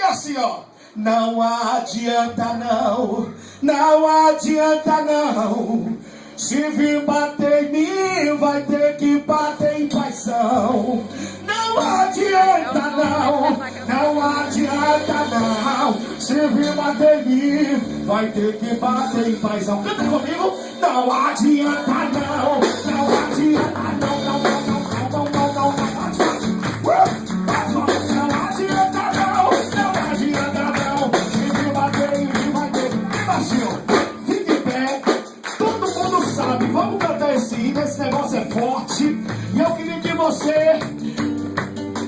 que é assim, ó. Não adianta não, não adianta não. Se vir bater em mim, vai ter que bater em paizão. Não adianta não, não adianta não. Se vir bater em mim, vai ter que bater em paizão. Canta comigo. Não adianta não, não adianta não, não, não, não, não, não, não, não adianta. Não adianta não, não adianta não. Se vir bater em mim, vai ter que baixinho. Fique em pé. Todo mundo sabe, vamos cantar esse hino, esse negócio é forte. E eu queria que você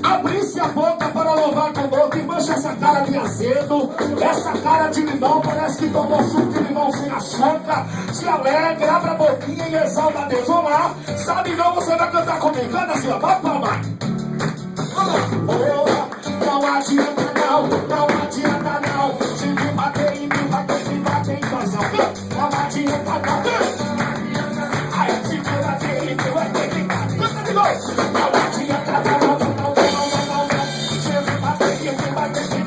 abrisse a boca para louvar conosco e mancha essa cara de azedo, essa cara de limão, parece que tomou suco de limão sem açúcar. Se alegre, abra a boquinha e exalta a Deus. Vamos lá, sabe não, você vai cantar comigo. Canta assim, ó, vai palma. Não adianta não, não adianta não. Se me bater em mim, vai ter que bater em paizão. Não adianta não. Aí se me bater em mim, vai ter que bater. Canta de novo. Não adianta não, não, não, não, não, não, não. Se me bater em mim, vai ter que